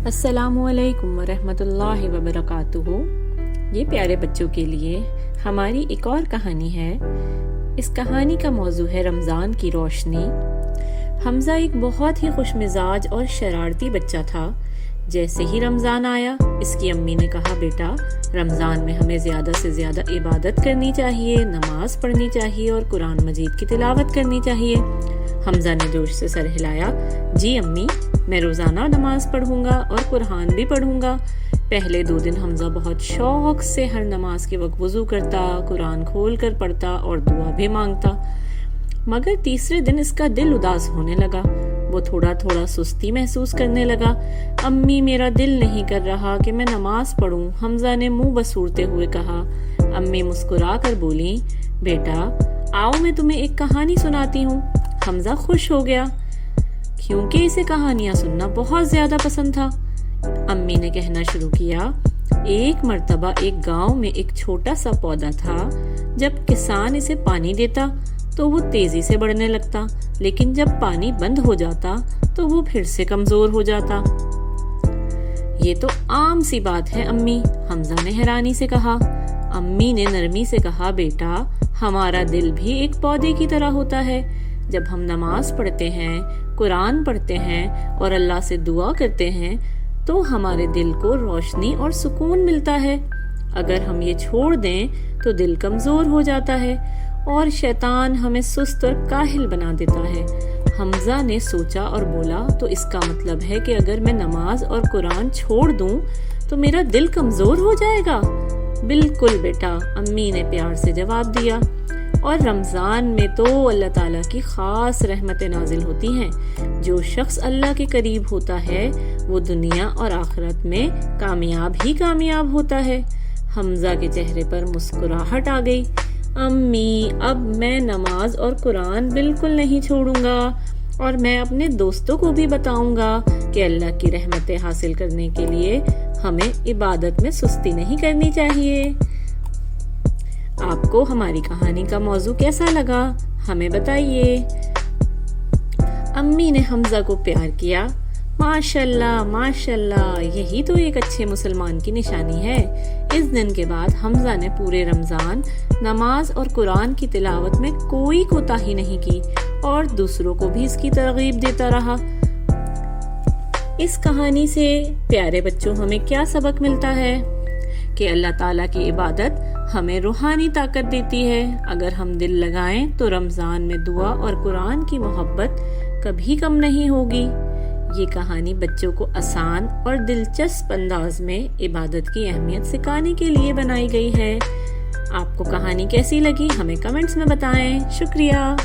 السلام علیکم ورحمۃ اللہ وبرکاتہ۔ یہ پیارے بچوں کے لیے ہماری ایک اور کہانی ہے۔ اس کہانی کا موضوع ہے رمضان کی روشنی۔ حمزہ ایک بہت ہی خوش مزاج اور شرارتی بچہ تھا۔ جیسے ہی رمضان آیا، اس کی امی نے کہا، بیٹا رمضان میں ہمیں زیادہ سے زیادہ عبادت کرنی چاہیے، نماز پڑھنی چاہیے اور قرآن مجید کی تلاوت کرنی چاہیے۔ حمزہ نے جوش سے سر ہلایا، جی امی، میں روزانہ نماز پڑھوں گا اور قرآن بھی پڑھوں گا۔ پہلے 2 دن حمزہ بہت شوق سے ہر نماز کے وقت وضو کرتا، قرآن کھول کر پڑھتا اور دعا بھی مانگتا، مگر تیسرے دن اس کا دل اداس ہونے لگا۔ وہ تھوڑا تھوڑا سستی محسوس کرنے لگا۔ امی، میرا دل نہیں کر رہا کہ میں نماز پڑھوں، حمزہ نے منہ بسورتے ہوئے کہا۔ امی مسکرا کر بولی، بیٹا آؤ میں تمہیں ایک کہانی سناتی ہوں۔ حمزہ خوش ہو گیا کیونکہ اسے کہانیاں سننا بہت زیادہ پسند تھا۔ امی نے کہنا شروع کیا، ایک مرتبہ ایک گاؤں میں ایک چھوٹا سا پودا تھا۔ جب کسان اسے پانی دیتا تو وہ تیزی سے بڑھنے لگتا، لیکن جب پانی بند ہو جاتا تو وہ پھر سے کمزور ہو جاتا۔ یہ تو عام سی بات ہے امی، حمزہ نے حیرانی سے کہا۔ امی نے نرمی سے کہا، بیٹا ہمارا دل بھی ایک پودے کی طرح ہوتا ہے۔ جب ہم نماز پڑھتے ہیں، قرآن پڑھتے ہیں اور اللہ سے دعا کرتے ہیں تو ہمارے دل کو روشنی اور سکون ملتا ہے۔ اگر ہم یہ چھوڑ دیں تو دل کمزور ہو جاتا ہے اور شیطان ہمیں سست اور کاہل بنا دیتا ہے۔ حمزہ نے سوچا اور بولا، تو اس کا مطلب ہے کہ اگر میں نماز اور قرآن چھوڑ دوں تو میرا دل کمزور ہو جائے گا؟ بالکل بیٹا، امی نے پیار سے جواب دیا۔ اور رمضان میں تو اللہ تعالیٰ کی خاص رحمتیں نازل ہوتی ہیں۔ جو شخص اللہ کے قریب ہوتا ہے وہ دنیا اور آخرت میں کامیاب ہی کامیاب ہوتا ہے۔ حمزہ کے چہرے پر مسکراہٹ آ گئی۔ امی، اب میں نماز اور قرآن بالکل نہیں چھوڑوں گا، اور میں اپنے دوستوں کو بھی بتاؤں گا کہ اللہ کی رحمتیں حاصل کرنے کے لیے ہمیں عبادت میں سستی نہیں کرنی چاہیے۔ آپ کو ہماری کہانی کا موضوع کیسا لگا؟ ہمیں بتائیے۔ امی نے حمزہ کو پیار کیا۔ ماشاءاللہ ماشاءاللہ، یہی تو ایک اچھے مسلمان کی نشانی ہے۔ اس دن کے بعد حمزہ نے پورے رمضان نماز اور قرآن کی تلاوت میں کوئی کوتاہی نہیں کی اور دوسروں کو بھی اس کی ترغیب دیتا رہا۔ اس کہانی سے پیارے بچوں ہمیں کیا سبق ملتا ہے؟ کہ اللہ تعالیٰ کی عبادت ہمیں روحانی طاقت دیتی ہے۔ اگر ہم دل لگائیں تو رمضان میں دعا اور قرآن کی محبت کبھی کم نہیں ہوگی۔ یہ کہانی بچوں کو آسان اور دلچسپ انداز میں عبادت کی اہمیت سکھانے کے لیے بنائی گئی ہے۔ آپ کو کہانی کیسی لگی ہمیں کمنٹس میں بتائیں۔ شکریہ۔